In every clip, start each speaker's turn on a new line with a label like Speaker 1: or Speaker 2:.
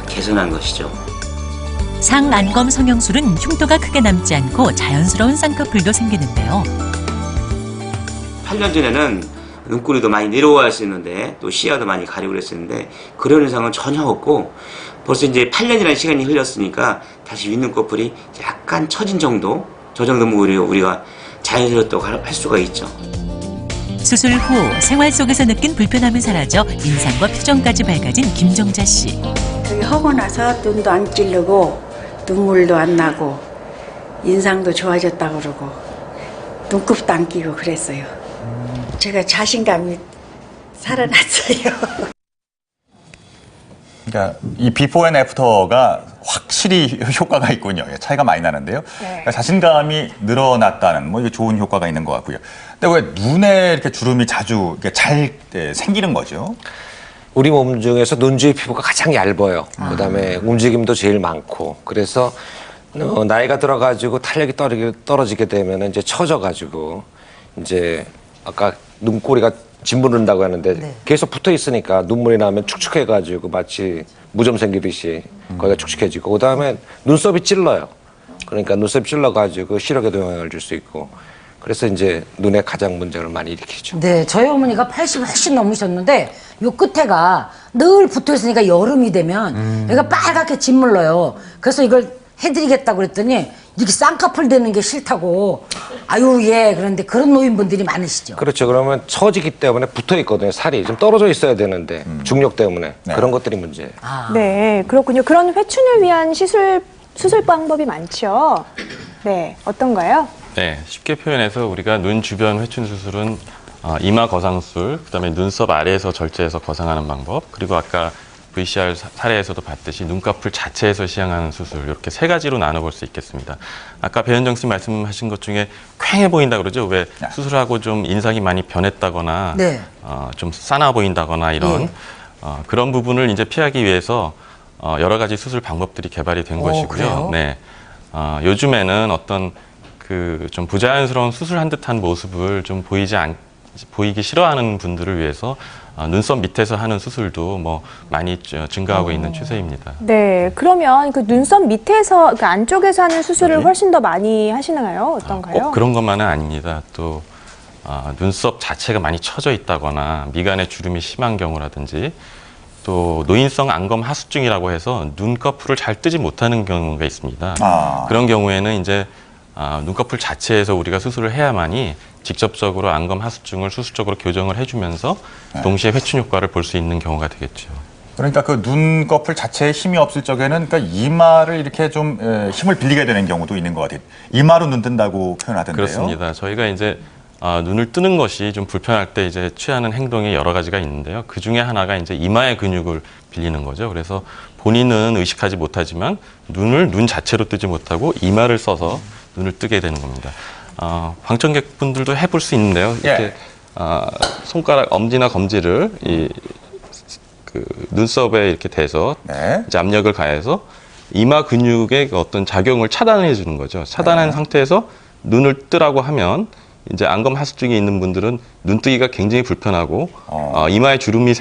Speaker 1: 개선한 것이죠.
Speaker 2: 상안검 성형술은 흉터가 크게 남지 않고 자연스러운 쌍꺼풀도 생기는데요.
Speaker 1: 8년 전에는 눈꼬리도 많이 내려와 있었는데 또 시야도 많이 가리고 그랬었는데 그런 현상은 전혀 없고 벌써 이제 8년이라는 시간이 흘렀으니까 다시 윗눈꺼풀이 약간 처진 정도, 저 정도면 우리가 자연스럽다고 할 수가 있죠.
Speaker 2: 수술 후 생활 속에서 느낀 불편함이 사라져 인상과 표정까지 밝아진 김종자 씨.
Speaker 3: 저기 하고 나서 눈도 안 찌르고 눈물도 안 나고 인상도 좋아졌다고 그러고 눈곱도 안 끼고 그랬어요. 제가 자신감이 살아났어요.
Speaker 4: 그러니까 이 비포 앤 애프터가 확실히 효과가 있군요. 차이가 많이 나는데요.
Speaker 5: 네.
Speaker 4: 그러니까 자신감이 늘어났다는 뭐 이게 좋은 효과가 있는 것 같고요. 근데 왜 눈에 이렇게 주름이 자주 이렇게 잘 생기는 거죠?
Speaker 5: 우리 몸 중에서 눈 주위 피부가 가장 얇아요. 그다음에 움직임도 제일 많고. 그래서 나이가 들어가지고 탄력이 떨어지게 되면 이제 처져가지고 이제 아까 눈꼬리가 짓무른다고 하는데
Speaker 6: 네.
Speaker 5: 계속 붙어 있으니까 눈물이 나면 축축해가지고 마치 무좀 생기듯이 거기가 축축해지고 그다음에 눈썹이 찔러요. 그러니까 눈썹이 찔러가지고 시력에도 영향을 줄 수 있고. 그래서 이제 눈에 가장 문제를 많이 일으키죠.
Speaker 6: 네, 저희 어머니가 80이 훨씬 넘으셨는데 요 끝에가 늘 붙어 있으니까 여름이 되면 여기가 빨갛게 짓물러요. 그래서 이걸 해드리겠다고 그랬더니 이렇게 쌍꺼풀 되는 게 싫다고. 아유, 예. 그런데 그런 노인분들이 많으시죠.
Speaker 5: 그렇죠. 그러면 처지기 때문에 붙어 있거든요. 살이 좀 떨어져 있어야 되는데 중력 때문에
Speaker 4: 네.
Speaker 5: 그런 것들이 문제예요.
Speaker 7: 네, 그렇군요. 그런 회춘을 위한 수술 방법이 많죠. 네, 어떤가요?
Speaker 8: 네, 쉽게 표현해서 우리가 눈 주변 회춘 수술은 이마 거상술, 그다음에 눈썹 아래에서 절제해서 거상하는 방법, 그리고 아까 VCR 사례에서도 봤듯이 눈꺼풀 자체에서 시행하는 수술 이렇게 세 가지로 나눠볼 수 있겠습니다. 아까 배현정 씨 말씀하신 것 중에 퀭해 보인다 그러죠. 왜 수술하고 좀 인상이 많이 변했다거나
Speaker 6: 네.
Speaker 8: 좀 싸나 보인다거나 이런 그런 부분을 이제 피하기 위해서 여러 가지 수술 방법들이 개발이 된 것이고요.
Speaker 6: 그래요?
Speaker 8: 네, 요즘에는 어떤 그 좀 부자연스러운 수술한 듯한 모습을 좀 보이기 싫어하는 분들을 위해서 눈썹 밑에서 하는 수술도 뭐 많이 증가하고 있는 추세입니다.
Speaker 7: 네, 그러면 그 눈썹 밑에서, 그 안쪽에서 하는 수술을 훨씬 더 많이 하시나요? 어떤가요?
Speaker 8: 꼭 그런 것만은 아닙니다. 또 눈썹 자체가 많이 처져 있다거나 미간에 주름이 심한 경우라든지 또 노인성 안검 하수증이라고 해서 눈꺼풀을 잘 뜨지 못하는 경우가 있습니다. 그런 경우에는 이제 눈꺼풀 자체에서 우리가 수술을 해야만이 직접적으로 안검 하수증을 수술적으로 교정을 해주면서 동시에 회춘 효과를 볼 수 있는 경우가 되겠죠.
Speaker 4: 그러니까 그 눈꺼풀 자체에 힘이 없을 적에는 그러니까 이마를 이렇게 좀 힘을 빌리게 되는 경우도 있는 것 같아요. 이마로 눈 뜬다고 표현하던데요.
Speaker 8: 그렇습니다. 저희가 이제 눈을 뜨는 것이 좀 불편할 때 이제 취하는 행동이 여러 가지가 있는데요. 그 중에 하나가 이제 이마의 근육을 빌리는 거죠. 그래서 본인은 의식하지 못하지만 눈을 눈 자체로 뜨지 못하고 이마를 써서 눈을 뜨게 되는 겁니다. 방청객분들도 해볼 수 있는데요. 이렇게 손가락 엄지나 검지를 그 눈썹에 이렇게 대서 이제 압력을 가해서 이마 근육의 어떤 작용을 차단해 주는 거죠. 차단한 상태에서 눈을 뜨라고 하면 이제 안검 하수증이 있는 분들은 눈뜨기가 굉장히 불편하고 이마에 주름이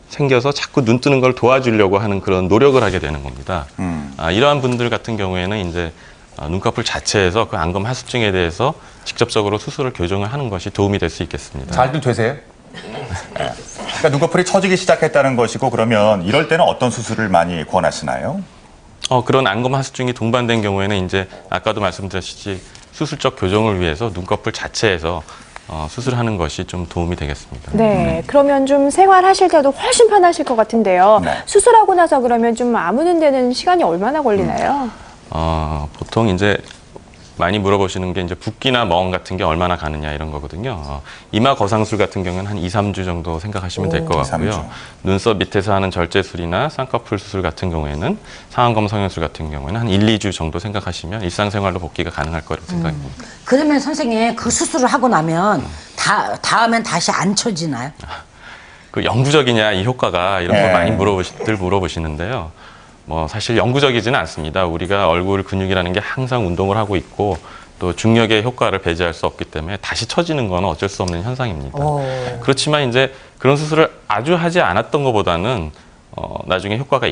Speaker 8: 생겨서 자꾸 눈 뜨는 걸 도와주려고 하는 그런 노력을 하게 되는 겁니다. 이러한 분들 같은 경우에는 이제 눈꺼풀 자체에서 그 안검 하수증에 대해서 직접적으로 수술을 교정을 하는 것이 도움이 될 수 있겠습니다.
Speaker 4: 잘들 되세요? 그러니까 눈꺼풀이 처지기 시작했다는 것이고 그러면 이럴 때는 어떤 수술을 많이 권하시나요?
Speaker 8: 그런 안검 하수증이 동반된 경우에는 이제 아까도 말씀드렸듯이 수술적 교정을 위해서 눈꺼풀 자체에서 수술하는 것이 좀 도움이 되겠습니다.
Speaker 7: 네, 그러면 좀 생활하실 때도 훨씬 편하실 것 같은데요.
Speaker 4: 네.
Speaker 7: 수술하고 나서 그러면 좀 아무는 데는 시간이 얼마나 걸리나요?
Speaker 8: 보통 이제 많이 물어보시는 게 이제 붓기나 멍 같은 게 얼마나 가느냐 이런 거거든요. 이마 거상술 같은 경우는 한 2, 3주 정도 생각하시면 될 것 같고요.
Speaker 4: 2, 3주.
Speaker 8: 눈썹 밑에서 하는 절제술이나 쌍꺼풀 수술 같은 경우에는 상안검 성형술 같은 경우에는 한 1, 2주 정도 생각하시면 일상생활로 복귀가 가능할 거라고 생각합니다.
Speaker 6: 그러면 선생님 그 수술을 하고 나면 다음엔 다시 안 처지나요?
Speaker 8: 그 영구적이냐 이 효과가 이런 거 많이 물어보시는데요. 뭐 사실 영구적이지는 않습니다. 우리가 얼굴 근육이라는 게 항상 운동을 하고 있고 또 중력의 효과를 배제할 수 없기 때문에 다시 처지는 건 어쩔 수 없는 현상입니다. 그렇지만 이제 그런 수술을 아주 하지 않았던 것보다는 나중에 효과가